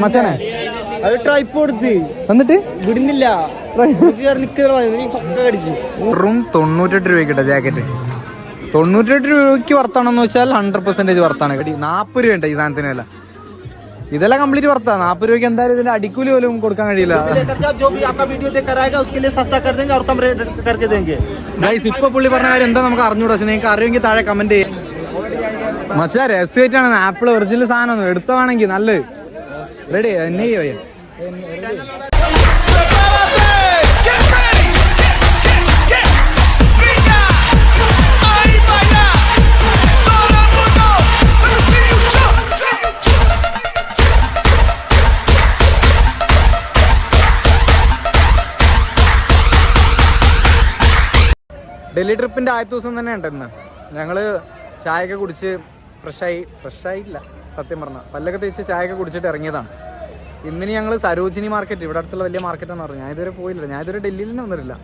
മച്ചാനെ അത് ട്രൈപ്പോഡ് എന്നിട്ട് വിടുന്നില്ല. റൂം 98 രൂപയ്ക്ക് ജാക്കറ്റ്. 98 രൂപയ്ക്ക് വർത്താണെന്ന് വെച്ചാൽ 100% വർത്താണ്. 40 രൂപ ഉണ്ട് ഈ സാധനത്തിന് വില. ഇതെല്ലാം കംപ്ലീറ്റ് വർത്താ. 40 രൂപയ്ക്ക് എന്തായാലും ഇതിന്റെ അടിക്കൂലി പോലും കൊടുക്കാൻ കഴിയില്ല. ഇപ്പൊ പുള്ളി പറഞ്ഞ കാര്യം എന്താ നമുക്ക് അറിഞ്ഞൂടാ. പക്ഷെ നിങ്ങൾക്ക് അറിയുമെങ്കിൽ താഴെ കമന്റ് ചെയ്യാം. മച്ചാ രസമായിട്ടാണ്. ആപ്പിൾ ഒറിജിനൽ സാധനം എടുത്തവാണെങ്കിൽ നല്ലത്. റെഡി എന്നെ ചെയ്യോ? ഡൽഹി ട്രിപ്പിന്റെ ആദ്യത്തെ ദിവസം തന്നെ ഉണ്ടെന്ന് ഞങ്ങള് ചായയൊക്കെ കുടിച്ച് ഫ്രഷായില്ല സത്യം പറഞ്ഞാൽ. പല്ലൊക്കെ തേച്ച് ചായയൊക്കെ കുടിച്ചിട്ട് ഇറങ്ങിയതാണ്. ഇന്നിനി ഞങ്ങൾ സരോജിനി മാർക്കറ്റ്, ഇവിടെ അടുത്തുള്ള വലിയ മാർക്കറ്റാന്ന് പറഞ്ഞു. ഞാൻ ഇതുവരെ പോയില്ല. ഞാൻ ഇതുവരെ ഡൽഹിയിൽ തന്നെ വന്നിട്ടില്ല.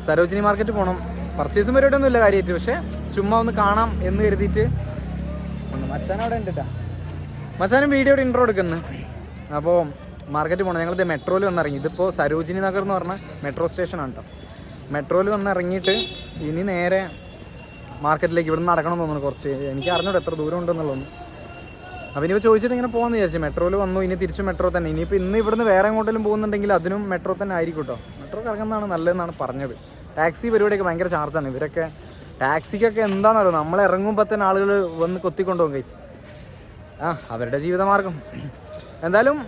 സരോജിനി മാർക്കറ്റ് പോകണം. പർച്ചേസും പരിപാടിയൊന്നും ഇല്ല കാര്യമായിട്ട്. പക്ഷെ ചുമ്മാ ഒന്ന് കാണാം എന്ന് കരുതിയിട്ട്. മച്ചാനവിടെ ഉണ്ട് കേട്ടോ. മച്ചാനും വീഡിയോയുടെ ഇൻട്രോ എടുക്കുന്നു. അപ്പോൾ മാർക്കറ്റ് പോകണം. ഞങ്ങളിത് മെട്രോയിൽ വന്നിറങ്ങി. ഇതിപ്പോൾ സരോജിനി നഗർ എന്ന് പറഞ്ഞ മെട്രോ സ്റ്റേഷനാണ് കേട്ടോ. മെട്രോയിൽ വന്ന് ഇറങ്ങിയിട്ട് ഇനി നേരെ മാർക്കറ്റിലേക്ക് ഇവിടെ നിന്ന് നടക്കണമെന്ന് തോന്നുന്നു. കുറച്ച് എനിക്ക് അറിഞ്ഞൂടെ എത്ര ദൂരം ഉണ്ടെന്നുള്ളതൊന്നും. അപ്പോൾ ഇനിയിപ്പോൾ ചോദിച്ചിട്ട് ഇങ്ങനെ പോകാമെന്ന് വിചാരിച്ചു. മെട്രോയിൽ വന്നു. ഇനി തിരിച്ച് മെട്രോ തന്നെ. ഇനിയിപ്പോൾ ഇന്ന് ഇവിടുന്ന് വേറെ എങ്ങോട്ടെങ്കിലും പോകുന്നുണ്ടെങ്കിൽ അതിനും മെട്രോ തന്നെ ആയിരിക്കും കേട്ടോ. മെട്രോ കറങ്ങുന്നതാണ് നല്ലതെന്നാണ് പറഞ്ഞത്. ടാക്സി പരിപാടിയൊക്കെ ഭയങ്കര ചാർജാണ്. ഇവരൊക്കെ ടാക്സിക്കൊക്കെ എന്താണെന്നറിയോ, നമ്മൾ ഇറങ്ങുമ്പോൾ തന്നെ ആളുകൾ വന്ന് കൊത്തിക്കൊണ്ടുപോകും ഗൈസ്. അവരുടെ ജീവിതമാർഗം എന്തായാലും.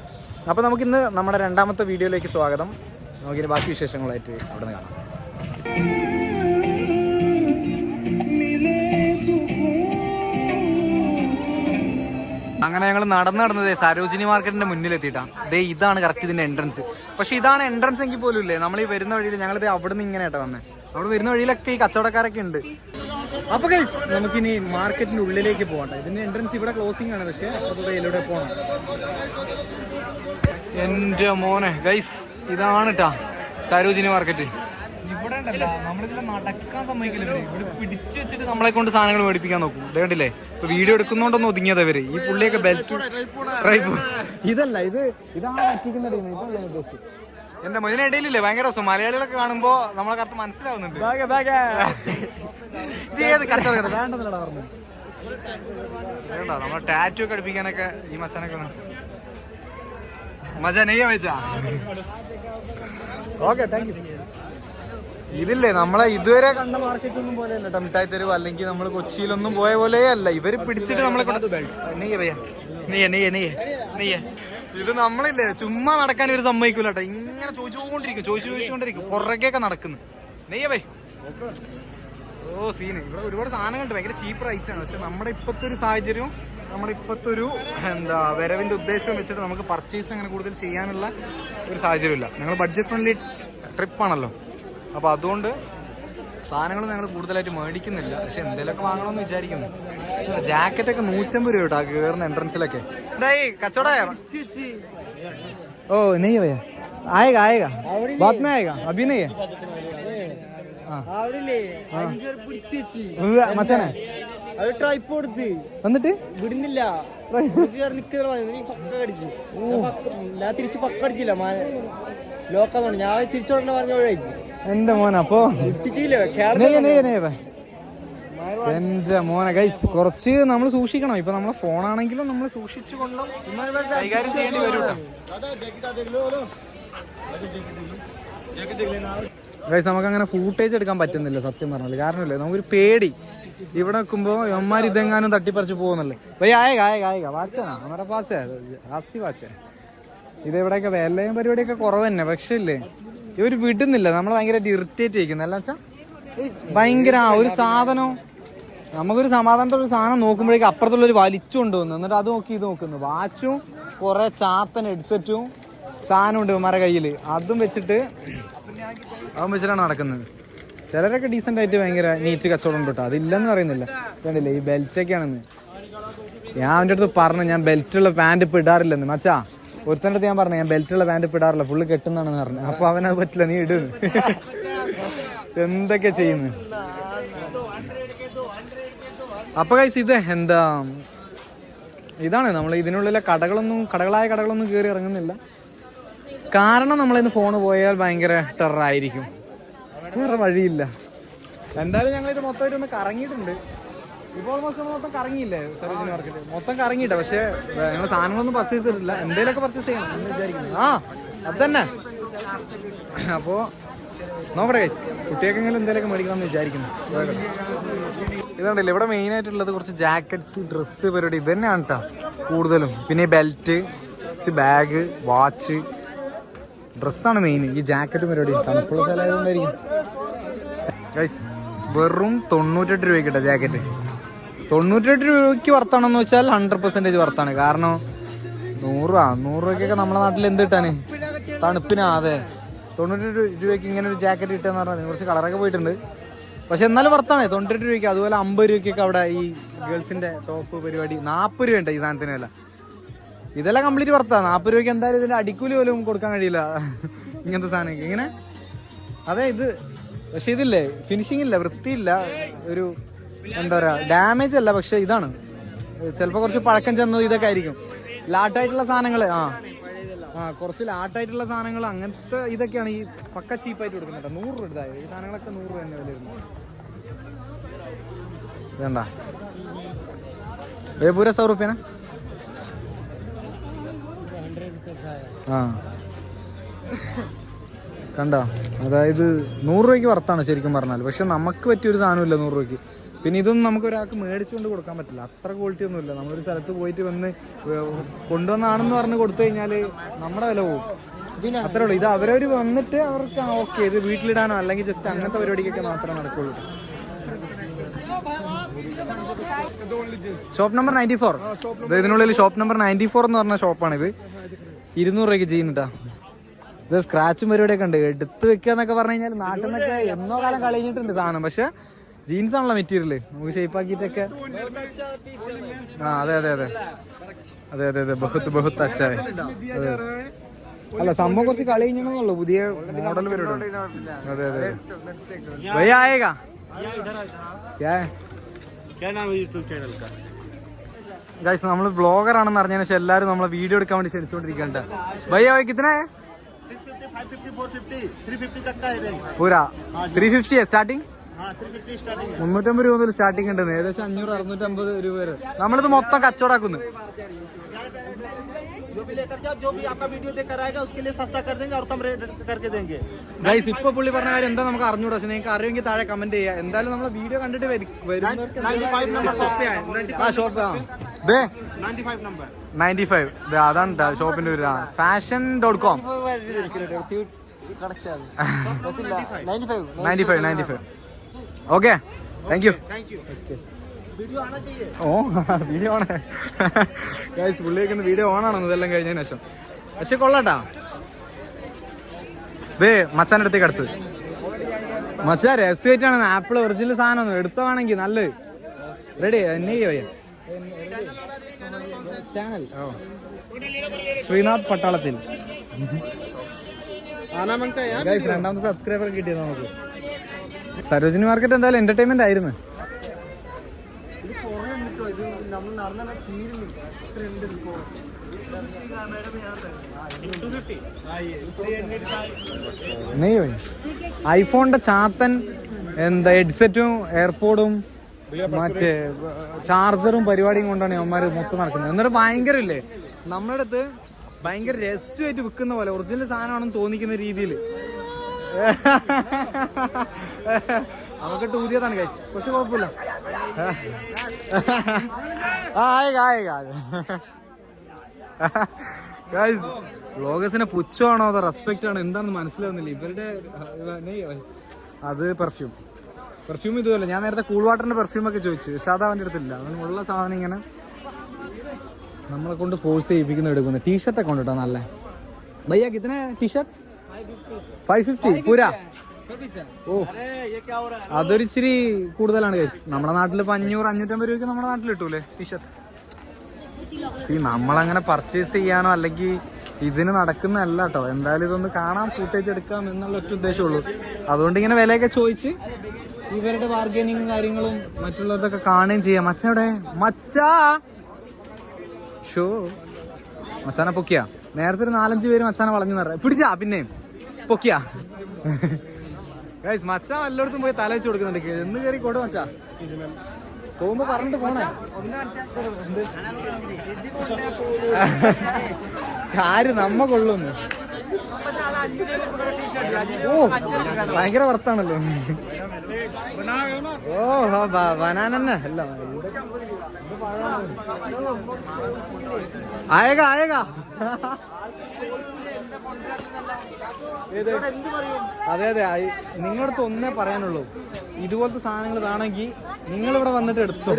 അപ്പോൾ നമുക്കിന്ന് നമ്മുടെ രണ്ടാമത്തെ വീഡിയോയിലേക്ക് സ്വാഗതം. നമുക്കിനി ബാക്കി വിശേഷങ്ങളായിട്ട് അവിടെ നിന്ന് കാണാം. അങ്ങനെ ഞങ്ങൾ നടന്നത് സരോജിനി മാർക്കറ്റിന്റെ മുന്നിലെത്തിയിട്ടാണ്. ഇതാണ് കറക്റ്റ് ഇതിന്റെ എൻട്രൻസ്. പക്ഷെ ഇതാണ് എൻട്രൻസ് എങ്കിൽ പോലും ഇല്ലേ, നമ്മൾ ഈ വരുന്ന വഴിയിൽ ഞങ്ങളിത് അവിടെ നിന്ന് ഇങ്ങനെ വന്നേ. അവിടെ വരുന്ന വഴിയിലൊക്കെ ഈ കച്ചവടക്കാരൊക്കെ ഉണ്ട്. അപ്പൊ ഗൈസ് നമുക്കിനി മാർക്കറ്റിന്റെ ഉള്ളിലേക്ക് പോകട്ടെ. ഇതിന്റെ എൻട്രൻസ് ഇവിടെ ക്ലോസിംഗ് ആണ്. പക്ഷെ അതിലൂടെ പോകണം. എന്റെ മോനെ ഗൈസ്, ഇതാണ് കേട്ടാ സരോജിനി മാർക്കറ്റ്. ഇവിടെ ഉണ്ടല്ല, നമ്മളിതിൽ നടക്കാൻ സമ്മതിക്കില്ല ഇവര്. ഇവിടെ പിടിച്ചു വെച്ചിട്ട് നമ്മളെ കൊണ്ട് സാധനങ്ങൾ മേടിപ്പിക്കാൻ നോക്കും. ഇതേണ്ടില്ലേ, ഇപ്പൊ വീഡിയോ എടുക്കുന്നോണ്ടൊന്നും ഒതുങ്ങിയത് ഇവര്. ഈ പുള്ളിയൊക്കെ ബെൽറ്റ് ഇതല്ല, ഇതാണ് പറ്റിക്കുന്ന ടീം. ഇതാണ് ഉദ്ദേശിച്ചത്. എന്റെ ഇതിനിടയിലില്ലേ ഭയങ്കര രസം. മലയാളികളൊക്കെ കാണുമ്പോ നമ്മളെ കറക്റ്റ് മനസ്സിലാവുന്നുണ്ട്. ഇത് ഏത് കച്ചവടക്കാരൻ വേണ്ടെന്നല്ലടാ പറഞ്ഞു. വേണ്ട, നമ്മളെ ടാറ്റു ഒക്കെ അടുപ്പിക്കാനൊക്കെ ഈ മച്ചാനൊക്കെ മജ നെയ്യ വെച്ചാ. Okay, thank you. ഇതില്ലേ നമ്മളെ ഇതുവരെ കണ്ട മാർക്കറ്റ് ഒന്നും പോലെയല്ല കേട്ടോ. മിഠായി തെരുവ് അല്ലെങ്കിൽ നമ്മൾ കൊച്ചിയിലൊന്നും പോയ പോലെ അല്ല. ഇവര് പിടിച്ചിട്ട് നമ്മളെ ഇത് നമ്മളില്ലേ ചുമ്മാ നടക്കാൻ ഇവര് സമ്മതിക്കൂല കേട്ടോ. ഇങ്ങനെ ചോദിച്ചുകൊണ്ടിരിക്കും. പുറകെയൊക്കെ നടക്കുന്നു. നെയ്യവേ ഓ സീന്. ഇവിടെ ഒരുപാട് സാധനങ്ങളുണ്ട്. ഭയങ്കര ചീപ്പ് റൈറ്റ് ആണ്. പക്ഷെ നമ്മുടെ ഇപ്പോഴത്തെ ഒരു സാഹചര്യവും നമ്മുടെ ഇപ്പോഴത്തെ ഒരു വരവിന്റെ ഉദ്ദേശവും വെച്ചിട്ട് നമുക്ക് പർച്ചേസ് അങ്ങനെ കൂടുതൽ ചെയ്യാനുള്ള ഒരു സാഹചര്യമില്ല. ഞങ്ങൾ ബഡ്ജറ്റ് ഫ്രണ്ട്ലി ട്രിപ്പാണല്ലോ. അപ്പോൾ അതുകൊണ്ട് സാധനങ്ങൾ ഞങ്ങൾ കൂടുതലായിട്ട് മേടിക്കുന്നില്ല. പക്ഷെ എന്തെങ്കിലുമൊക്കെ വാങ്ങണമെന്ന് വിചാരിക്കുന്നു. ജാക്കറ്റൊക്കെ 150 രൂപ കേട്ടോ കയറുന്ന എൻട്രൻസിലൊക്കെ. എന്തായി കച്ചവടമായ? ഓ നെയ്യ ഭയ്യ ആയേഗാ ആയേഗാ ബാത് മേ ആയേഗാ അഭി നെയ്യ. മച്ചാനെ അത് ട്രൈപ്പോഡ് എന്നിട്ട് വിടുന്നില്ല. തിരിച്ച് പക്കടിച്ചില്ല. ലോക്കാന്ന് ഞാൻ തിരിച്ചോടനെ പറഞ്ഞ വഴിയായി എന്റെ മോനെ. അപ്പൊ എന്റെ മോനെ ഗൈസ്, കുറച്ച് നമ്മൾ സൂക്ഷിക്കണം. ഇപ്പൊ നമ്മളെ ഫോണാണെങ്കിലും നമ്മൾ സൂക്ഷിച്ചു കൊണ്ട് കൈകാര്യം ചെയ്യേണ്ടി വരും ഗൈസ്. നമുക്ക് അങ്ങനെ ഫൂട്ടേജ് എടുക്കാൻ പറ്റുന്നില്ല സത്യം പറഞ്ഞാൽ. കാരണമല്ലേ നമുക്കൊരു പേടി. ഇവിടെ നിൽക്കുമ്പോ അമ്മമാർ ഇതെങ്ങാനും തട്ടിപ്പറിച്ച് പോകുന്നല്ലേ. ഇതെവിടെയൊക്കെ വേലയും പരിപാടിയൊക്കെ കുറവ് തന്നെ. പക്ഷെ ഇല്ലേ ഇവര് വിടുന്നില്ല. നമ്മൾ ഭയങ്കരമായിട്ട് ഇറിറ്റേറ്റ് ചെയ്യിക്കുന്നത്. അല്ല വെച്ചാൽ ഭയങ്കര ഒരു സാധനം നമുക്കൊരു സമാധാനത്തോടെ സാധനം നോക്കുമ്പോഴേക്കും അപ്പുറത്തുള്ളൊരു വലിച്ചു കൊണ്ടുവന്നു. എന്നിട്ട് അത് നോക്കി ഇത് നോക്കുന്നു. വാച്ചും കുറെ ചാത്തൻ ഹെഡ്സെറ്റും സാധനം ഉണ്ട് ഇവന്മാരുടെ കയ്യിൽ. അതും വെച്ചിട്ട് വെച്ചിട്ടാണ് നടക്കുന്നത്. ചിലരൊക്കെ ഡീസൻ്റ് ആയിട്ട് ഭയങ്കര നീറ്റ് കച്ചവടം ഉണ്ട് കേട്ടോ. അതില്ലെന്ന് പറയുന്നില്ല. കണ്ടില്ലേ ഈ ബെൽറ്റൊക്കെയാണെന്ന്. ഞാൻ അവൻ്റെ അടുത്ത് പറഞ്ഞു ഞാൻ ബെൽറ്റുള്ള പാൻറ് ഇപ്പം ഇടാറില്ലെന്ന്. മച്ചാ ഒരുത്തൻ്റെ അടുത്ത് ഞാൻ പറഞ്ഞു ഞാൻ ബെൽറ്റുള്ള പാൻറ് ഇപ്പം ഇടാറില്ല, ഫുള്ള് കെട്ടുന്നാണെന്ന് പറഞ്ഞു. അപ്പൊ അവനത് പറ്റില്ല, നീ ഇടുന്നു. എന്തൊക്കെ ചെയ്യുന്നു. അപ്പൊ ഗൈസ് ഇത് എന്താ ഇതാണ് നമ്മൾ ഇതിനുള്ളിലെ കടകളായ കടകളൊന്നും കയറി ഇറങ്ങുന്നില്ല. കാരണം നമ്മളിന്ന് ഫോണ് പോയാൽ ഭയങ്കര ടെററായിരിക്കും, വേറെ വഴിയില്ല. എന്തായാലും ഞങ്ങളിത് മൊത്തമായിട്ടൊന്ന് കറങ്ങിയിട്ടുണ്ട്. ഇപ്പോൾ ഓൾമോസ്റ്റ് മൊത്തം കറങ്ങിയില്ലേ സരോജിനി മാർക്കറ്റ് മൊത്തം കറങ്ങിയിട്ട. പക്ഷേ ഞങ്ങൾ സാധനങ്ങളൊന്നും പർച്ചേസ് ചെയ്തിട്ടില്ല. എന്തെങ്കിലുമൊക്കെ പർച്ചേസ് ചെയ്യണം എന്ന് വിചാരിക്കുന്നു. അത് തന്നെ. അപ്പോൾ നോക്കട്ടെ ഗൈസ്, കുട്ടികൾക്കെങ്കിലും എന്തെങ്കിലുമൊക്കെ മേടിക്കണം എന്ന് വിചാരിക്കുന്നു. ഇതുണ്ടല്ലോ ഇവിടെ മെയിൻ ആയിട്ടുള്ളത് കുറച്ച് ജാക്കറ്റ്സ്, ഡ്രസ്സ് പരിപാടി ഇത് തന്നെയാണ് കേട്ടോ കൂടുതലും. പിന്നെ ബെൽറ്റ്, ബാഗ്, വാച്ച്, ഡ്രസ്സാണ് മെയിൻ. ഈ ജാക്കറ്റ് പരിപാടി തണുപ്പുള്ള സ്ഥലമായതുകൊണ്ടായിരിക്കും ഗൈസ്. വെറും 98 രൂപയ്ക്ക് കേട്ടോ ജാക്കറ്റ്. 98 രൂപയ്ക്ക് വർത്താണെന്ന് വെച്ചാൽ 100% വർത്താണ്. കാരണം 100 രൂപയ്ക്കൊക്കെ നമ്മുടെ നാട്ടിൽ എന്ത് കിട്ടാന്, തണുപ്പിനാ. അതെ, 98 രൂപയ്ക്ക് ഇങ്ങനെ ഒരു ജാക്കറ്റ് കിട്ടുകയെന്ന് പറഞ്ഞാൽ കുറച്ച് കളറൊക്കെ പോയിട്ടുണ്ട്, പക്ഷെ എന്നാലും വർത്താണ് 98 രൂപയ്ക്ക്. അതുപോലെ 50 രൂപയ്ക്കൊക്കെ അവിടെ ഈ ഗേൾസിന്റെ ടോപ്പ് പരിപാടി 40 രൂപ ഉണ്ട് ഈ സാധനത്തിന് വില. ഇതെല്ലാം കംപ്ലീറ്റ് വർത്താണ്. 40 രൂപയ്ക്ക് എന്തായാലും ഇതിന്റെ അടിക്കൂലി പോലും കൊടുക്കാൻ കഴിയില്ല ഇങ്ങനത്തെ സാധനം ഇങ്ങനെ. അതെ ഇത്, പക്ഷെ ഇതില്ലേ ഫിനിഷിംഗ് ഇല്ല, വൃത്തിയില്ല, ഒരു എന്താ പറയാ ഡാമേജ് അല്ല, പക്ഷെ ഇതാണ് ചിലപ്പോൾ കുറച്ച് പഴക്കം ചെന്നു ഇതൊക്കെ ആയിരിക്കും. ലാട്ടായിട്ടുള്ള സാധനങ്ങൾ കുറച്ച് ലാട്ടായിട്ടുള്ള സാധനങ്ങൾ അങ്ങനത്തെ ഇതൊക്കെയാണ് ഈ പക്ക ചീപ്പായിട്ട് കൊടുക്കുന്നത്. 100 രൂപ ഇതായത് ഈ സാധനങ്ങളൊക്കെ 100 രൂപ തന്നെ വില വരുന്നത്. വേണ്ട പൂര 100 രൂപ കണ്ടോ. അതായത് 100 രൂപയ്ക്ക് വർത്താണ് ശരിക്കും പറഞ്ഞാൽ. പക്ഷെ നമുക്ക് പറ്റിയൊരു സാധനമില്ല 100 രൂപയ്ക്ക്. പിന്നെ ഇതൊന്നും നമുക്ക് ഒരാൾക്ക് മേടിച്ചുകൊണ്ട് കൊടുക്കാൻ പറ്റില്ല, അത്ര ക്വാളിറ്റി ഒന്നുമില്ല. നമ്മളൊരു സ്ഥലത്ത് പോയിട്ട് വന്ന് കൊണ്ടുവന്നാണെന്ന് പറഞ്ഞ് കൊടുത്തു കഴിഞ്ഞാൽ നമ്മുടെ വില പോകും. പിന്നെ അത്രേ ഉള്ളൂ. ഇത് അവരവർ വന്നിട്ട് അവർക്ക് ഓക്കെ ഇത് വീട്ടിലിടാനോ അല്ലെങ്കിൽ ജസ്റ്റ് അങ്ങനത്തെ പരിപാടിക്കൊക്കെ മാത്രമേ നടക്കുള്ളൂ. Shop number 94. ഇതിനുള്ളിൽ ഷോപ്പ് നമ്പർ 94 എന്ന് പറഞ്ഞ ഷോപ്പാണിത്. 200 രൂപയ്ക്ക് ചെയ്യുന്നുട്ടാ. ഇത് സ്ക്രാച്ചും പരിപാടിയൊക്കെ ഉണ്ട്. എടുത്ത് വെക്കുക എന്നൊക്കെ പറഞ്ഞു കഴിഞ്ഞാൽ നാട്ടിൽ നിന്നൊക്കെ എന്നോ കാലം കളഞ്ഞിട്ടുണ്ട് സാധനം. പക്ഷെ ജീൻസ് ആണല്ലോ മെറ്റീരിയല്, നമുക്ക് ഷേപ്പ് ആക്കിയിട്ടൊക്കെ. അതെ അതെ അതെ അതെ അതെ അതെ ബഹുത്ത് അച്ചായ. അതെ അല്ല സംഭവം കുറച്ച് കളി കഴിഞ്ഞുള്ളൂ, പുതിയ മോഡൽ പരിപാടി. അതെ അതെ ഭയ്യ ആയേഗാ ഗൈസ്. നമ്മൾ ബ്ലോഗർ ആണെന്ന് അറിഞ്ഞതിന് ശേഷം എല്ലാവരും നമ്മളെ വീഡിയോ എടുക്കാൻ വേണ്ടി ക്ഷണിച്ചുകൊണ്ടിരിക്കുന്നുണ്ട്. ഭയ്യ കിतना है? 650 550 450 350 तक का है रेंज पूरा 350 है स्टार्टिंग. 350 स्टार्टिंग 350 രൂപ മുതൽ സ്റ്റാർട്ടിംഗ് ഉണ്ട്. ഏകദേശം 500-650 രൂപ വരെ. നമ്മളിത് മൊത്തം കച്ചവടാക്കുന്നു. जो भी लेकर जाओ, जो भी आपका वीडियो देखकर आएगा उसके लिए सस्ता कर देंगे और कम रेट करके देंगे. ഗൈസ് ഇപ്പൊ പുള്ളി പറഞ്ഞ കാര്യം എന്താ നമുക്ക് അറിഞ്ഞൂടാ, പക്ഷെ നിങ്ങൾക്ക് അറിയുമെങ്കിൽ താഴെ കമന്റ് ചെയ്യാം. എന്തായാലും നമ്മളെ വീഡിയോ കണ്ടിട്ട് 95 नंबर शॉप पे है. 95 नंबर 95 അതാണ് ഷോപ്പിന്റെ പേര്. fashion.com 95. Okay thank you. Video आना चाहिए. ഓ വീഡിയോ ഓൺ ഗൈസ്. പുള്ളിയൊക്കെ വീഡിയോ ഓൺ ആണോ ഇതെല്ലാം കഴിഞ്ഞതിന് ശേഷം. പക്ഷെ കൊള്ളാട്ടാ. മച്ചാൻ്റെ അടുത്തേക്ക് അടുത്ത് മച്ചാ രസമായിട്ടാണ്. ആപ്പിൾ ഒറിജിനൽ സാധനം എടുത്തവാണെങ്കിൽ നല്ലത്. റെഡി എന്നെ ചാനൽ ശ്രീനാഥ് പട്ടാളത്തിൽ. ഗൈസ് 2ാമത്തെ സബ്സ്ക്രൈബർ കിട്ടിയത് നമുക്ക്. സരോജിനി മാർക്കറ്റ് എന്തായാലും എന്റർടൈൻമെന്റ് ആയിരുന്നു. ഐഫോണിന്റെ ചാത്തൻ എന്താ ഹെഡ്സെറ്റും എയർപോഡും മറ്റേ ചാർജറും പരിപാടിയും കൊണ്ടാണ് അവന്മാര് മൊത്തം നടക്കുന്നത്. എന്നിട്ട് ഭയങ്കര ഇല്ലേ നമ്മുടെ അടുത്ത് ഭയങ്കര രഹസ്യമായിട്ട് വിൽക്കുന്ന പോലെ ഒറിജിനൽ സാധനമാണെന്ന് തോന്നിക്കുന്ന രീതിയിൽ നമുക്കിട്ട് ഊതിയതാണ് ഗൈസ്. പക്ഷെ കുഴപ്പമില്ല. ഗൈസ് വ്ളോഗേഴ്സിനെ പുച്ഛമാണോ അതോ റെസ്പെക്റ്റ് ആണോ എന്താണെന്ന് മനസ്സിലാവുന്നില്ല. ഇവരുടെ അത് പെർഫ്യൂം ഇതുപോലെ. ഞാൻ നേരത്തെ കൂൾ വാട്ടറിന്റെ പെർഫ്യൂം ഒക്കെ ചോദിച്ചു, പക്ഷെ അത് അവൻ്റെ അടുത്തില്ല. അവനുള്ള സാധനം ഇങ്ങനെ നമ്മളെ കൊണ്ട് ഫോഴ്സ് ചെയ്യിപ്പിക്കുന്ന എടുക്കുന്നത്. ടീഷർട്ടൊക്കെ ഉണ്ട് കേട്ടോ നല്ല. ഭയ്യ കിത്തന ടീഷർട്ട് 550 പൂരാ. ഓ അതൊരു ഇച്ചിരി കൂടുതലാണ് ഗൈസ്. നമ്മുടെ നാട്ടിൽ 500-550 രൂപയ്ക്ക് നമ്മുടെ നാട്ടിൽ കിട്ടൂലേ ടീഷർട്ട്. നമ്മളങ്ങനെ പർച്ചേസ് ചെയ്യാനോ അല്ലെങ്കിൽ ഇതിന് നടക്കുന്നതല്ല കേട്ടോ. എന്തായാലും ഇതൊന്ന് കാണാം, ഫൂട്ടേജ് എടുക്കാം എന്നുള്ള ഒറ്റ ഉദ്ദേശമുള്ളൂ. അതുകൊണ്ട് ഇങ്ങനെ വിലയൊക്കെ ചോദിച്ച് ഇവരുടെ ബാർഗനിങ്ങും കാര്യങ്ങളും മറ്റുള്ളവരതൊക്കെ കാണുകയും ചെയ്യാം. മച്ചാ ഷോ മച്ചാനെ പൊക്കിയാ. നേരത്തെ ഒരു 4-5 പേര് മച്ചാനെ വളഞ്ഞു നിറ പിടിച്ചാ പിന്നെ പൊക്കിയാ. ഗൈസ് മച്ചാൻ എല്ലായിടത്തും പോയി തല വെച്ച് കൊടുക്കുന്നുണ്ട്. എന്ന് കയറി കൊടു മച്ചാ. പോകുമ്പോ പറഞ്ഞിട്ട് പോണേ. ആര് നമ്മ കൊള്ളുന്നു. ഓ ഭയങ്കര വർത്താണല്ലോ. ഓ ബനാനന്നെ അല്ല ആയേഗാ ആയേഗാ. അതെ അതെ, നിങ്ങളടുത്ത് ഒന്നേ പറയാനുള്ളൂ, ഇതുപോലത്തെ സാധനങ്ങൾ വേണമെങ്കിൽ നിങ്ങളിവിടെ വന്നിട്ട് എടുത്തോ.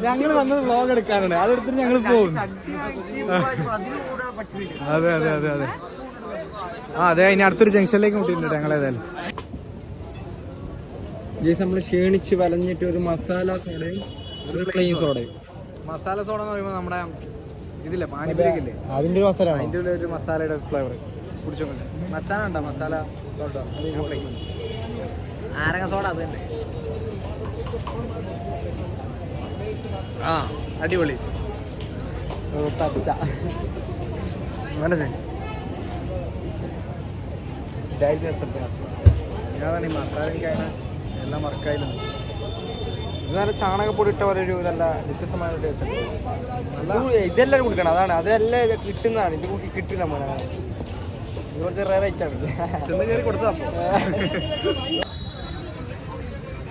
ഞങ്ങൾ വന്നത് വ്ളോഗ് എടുക്കാനുണ്ട്, അതെടുത്തിട്ട് ഞങ്ങൾ പോകും. അതെ അതെ അതെ അതെ. അതെ, ഇനി അടുത്തൊരു ജംഗ്ഷനിലേക്ക് മുട്ടിയിട്ടുണ്ട് ഞങ്ങളേതായാലും. നമ്മൾ ക്ഷീണിച്ച് വലഞ്ഞിട്ട് ഒരു മസാല സോഡയും ഒരു പ്ലെയിൻ സോഡയും. മസാല സോഡ എന്ന് പറയുമ്പോൾ നമ്മുടെ ഇതില്ലേ പാനിപ്പൂരിക്കില്ലേ, അതിന്റെ ഒരു മസാല, അതിന്റെ ഒരു മസാലയുടെ ഫ്ലേവർ കുടിച്ചോണ്ട്. മച്ചാന ഉണ്ടോ മസാല സോഡ? നാരങ്ങ സോഡ അത് തന്നെ. ആ അടിപൊളി. അതാണ് ഈ മസാല. എനിക്കതിനെ എല്ലാം വർക്കായാലും ഇത് നല്ല ചാണകപ്പൊടി ഇട്ട പോലെ ഒരു നല്ല വ്യത്യസ്തമായ ടേസ്റ്റ്. ഇതെല്ലാം കുടിക്കണം, അതാണ് അതെല്ലാം കിട്ടുന്നതാണ്. ഇത് കൂട്ടി കിട്ടില്ല മോനെ, ഇത് കുറച്ച് റേർ ആയിട്ടാണ്. ചെന്ന് കയറി കൊടുത്തതാ.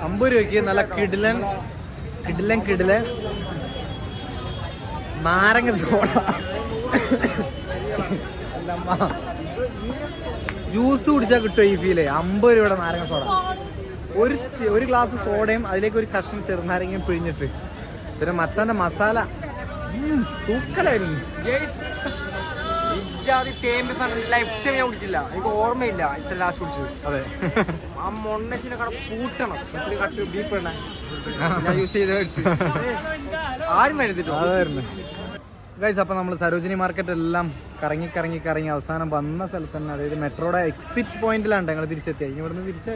50 രൂപയ്ക്ക് നല്ല കിടിലൻ കിടിലൻ കിടിലൻ നാരങ്ങ സോഡ, ജ്യൂസ് കുടിച്ചാൽ കിട്ടുമോ ഈ ഫീല്? 50 രൂപയുടെ നാരങ്ങ സോഡ. ഒരു ഗ്ലാസ് സോഡയും അതിലേക്ക് ഒരു കഷ്ണം ചെറുനാരങ്ങയും പിഴിഞ്ഞിട്ട് പിന്നെ മച്ചാന്റെ മസാല തൂക്കലായിരുന്നു. ലൈഫ് ടൈം ഞാൻ കുടിച്ചില്ല, എനിക്ക് ഓർമ്മയില്ല ഇത്ര ലാസ്റ്റ് കുടിച്ചത്. അതെ, ആ മൊണ്ണശിനെ കട പൂട്ടണം, കട്ട് ബീഫ് എണ്ണ ഞാൻ യൂസ് ചെയ്ത് ആരും വരുന്നില്ല. അതായിരുന്നു ഗൈസ്. അപ്പം നമ്മൾ സരോജിനി മാർക്കറ്റ് എല്ലാം കറങ്ങി കറങ്ങി കറങ്ങി അവസാനം വന്ന സ്ഥലത്ത് തന്നെ, അതായത് മെട്രോയുടെ എക്സിറ്റ് പോയിന്റിലാണ് ഞങ്ങൾ തിരിച്ചെത്തിയത്. ഇനി ഇവിടുന്ന് തിരിച്ച്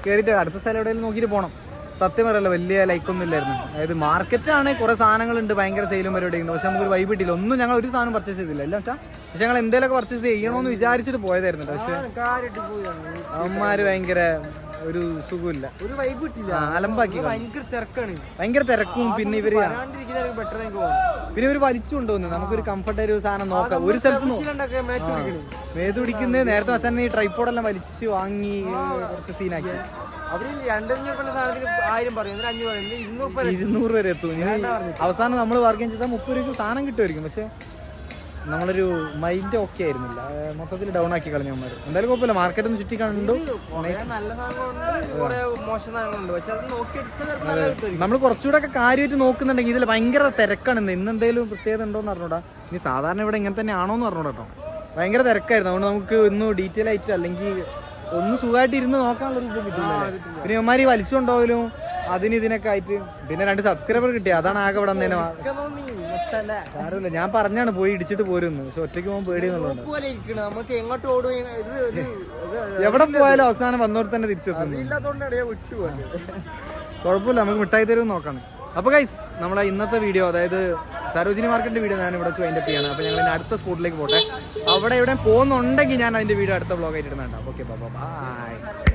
കയറിയിട്ട് അടുത്ത സ്ഥലം എവിടെയെങ്കിലും നോക്കിയിട്ട് പോകണം. സത്യം പറയല്ല, വലിയ ലൈക്കൊന്നും ഇല്ലായിരുന്നു. അതായത് മാർക്കറ്റാണ്, കുറേ സാധനങ്ങളുണ്ട്, ഭയങ്കര സെയിലും പരിപാടിയുണ്ട്. പക്ഷെ നമുക്കൊരു വൈബ് കിട്ടിയില്ല. ഒന്നും ഞങ്ങൾ ഒരു സാധനം പർച്ചേസ് ചെയ്തില്ല. എല്ലാം വെച്ചാൽ പക്ഷെ ഞങ്ങൾ എന്തെങ്കിലുമൊക്കെ പർച്ചേസ് ചെയ്യണമെന്ന് വിചാരിച്ചിട്ട് പോയതായിരുന്നു. പക്ഷെ അവന്മാര് ഭയങ്കര ഒരു സുഖമില്ല, ഒരു വൈബ് കിട്ടില്ല, അലമ്പാക്കി. ഭയങ്കര തിരക്കാണ്, ഭയങ്കര തിരക്കും. പിന്നെ ഇവര് വലിച്ചു കൊണ്ടുവന്നു. നമുക്കൊരു കംഫർട്ട് ഒരു സാധനം നോക്കാം. ഒരു സ്ഥലത്ത് മേതു പിടിക്കുന്നത് നേരത്തെ വെച്ചാൽ ഈ ട്രൈപ്പോഡെല്ലാം വലിച്ചു വാങ്ങി കുറച്ച് സീനാക്കി. അവര് 200 വരെ എത്തും. അവസാനം നമ്മൾ വർക്കിംഗ് ചെയ്താൽ 30 രൂപയ്ക്ക് സാധനം കിട്ടുമായിരിക്കും. പക്ഷെ നമ്മളൊരു മൈൻഡ് ഓക്കെ ആയിരുന്നില്ല, മൊത്തത്തിൽ ഡൗൺ ആക്കി കളഞ്ഞു അവന്മാർ. എന്തായാലും കുഴപ്പമില്ല, മാർക്കറ്റ് ഒന്ന് ചുറ്റി കണ്ടു. നമ്മൾ കുറച്ചുകൂടെ ഒക്കെ കാര്യമായിട്ട് നോക്കുന്നുണ്ടെങ്കിൽ ഇതിൽ ഭയങ്കര തിരക്കാണ്. ഇന്ന് എന്തെങ്കിലും പ്രത്യേകത ഉണ്ടോന്ന് അറിഞ്ഞൂടാ. ഇനി സാധാരണ ഇവിടെ ഇങ്ങനെ തന്നെ ആണോന്ന് അറിഞ്ഞൂടാ കേട്ടോ. ഭയങ്കര തിരക്കായിരുന്നു. അതുകൊണ്ട് നമുക്ക് ഒന്ന് ഡീറ്റെയിൽ ആയിട്ട് അല്ലെങ്കിൽ ഒന്ന് സുഖമായിട്ട് ഇരുന്ന് നോക്കാനുള്ളൊരു ഇത് കിട്ടില്ല. പിന്നെ ഇവന്മാര് വലിച്ചുകൊണ്ടോലും അതിന് ഇതിനൊക്കെ ആയിട്ട്. പിന്നെ 2 സബ്സ്ക്രൈബർ കിട്ടി, അതാണ് ആകെ ഇവിടെ വന്നേനെ. സാരമില്ല, ഞാൻ പറഞ്ഞാണ് പോയി ഇടിച്ചിട്ട് പോരുന്നു. പക്ഷെ ഒറ്റയ്ക്ക് പോകാൻ പേടിയെന്നുള്ളത്. എവിടെ പോയാലും അവസാനം വന്നോട്ട് തന്നെ തിരിച്ചെത്തുന്നു. കുഴപ്പമില്ല, നമുക്ക് മിഠായി തരുമെന്ന് നോക്കാം. അപ്പോൾ ഗൈസ്, നമ്മുടെ ഇന്നത്തെ വീഡിയോ, അതായത് സരോജിനി മാർക്കറ്റിന്റെ വീഡിയോ ഞാൻ ഇവിടെ വൈൻഡപ്പ് ചെയ്യാണ്. അപ്പോൾ ഞങ്ങൾ അടുത്ത സ്പോട്ടിലേക്ക് പോട്ടെ. അവിടെ ഇവിടെ പോകുന്നുണ്ടെങ്കിൽ ഞാൻ അതിന്റെ വീഡിയോ അടുത്ത വ്ളോഗ് ആയിട്ട് ഇടുന്നുണ്ടാവും. Okay, by.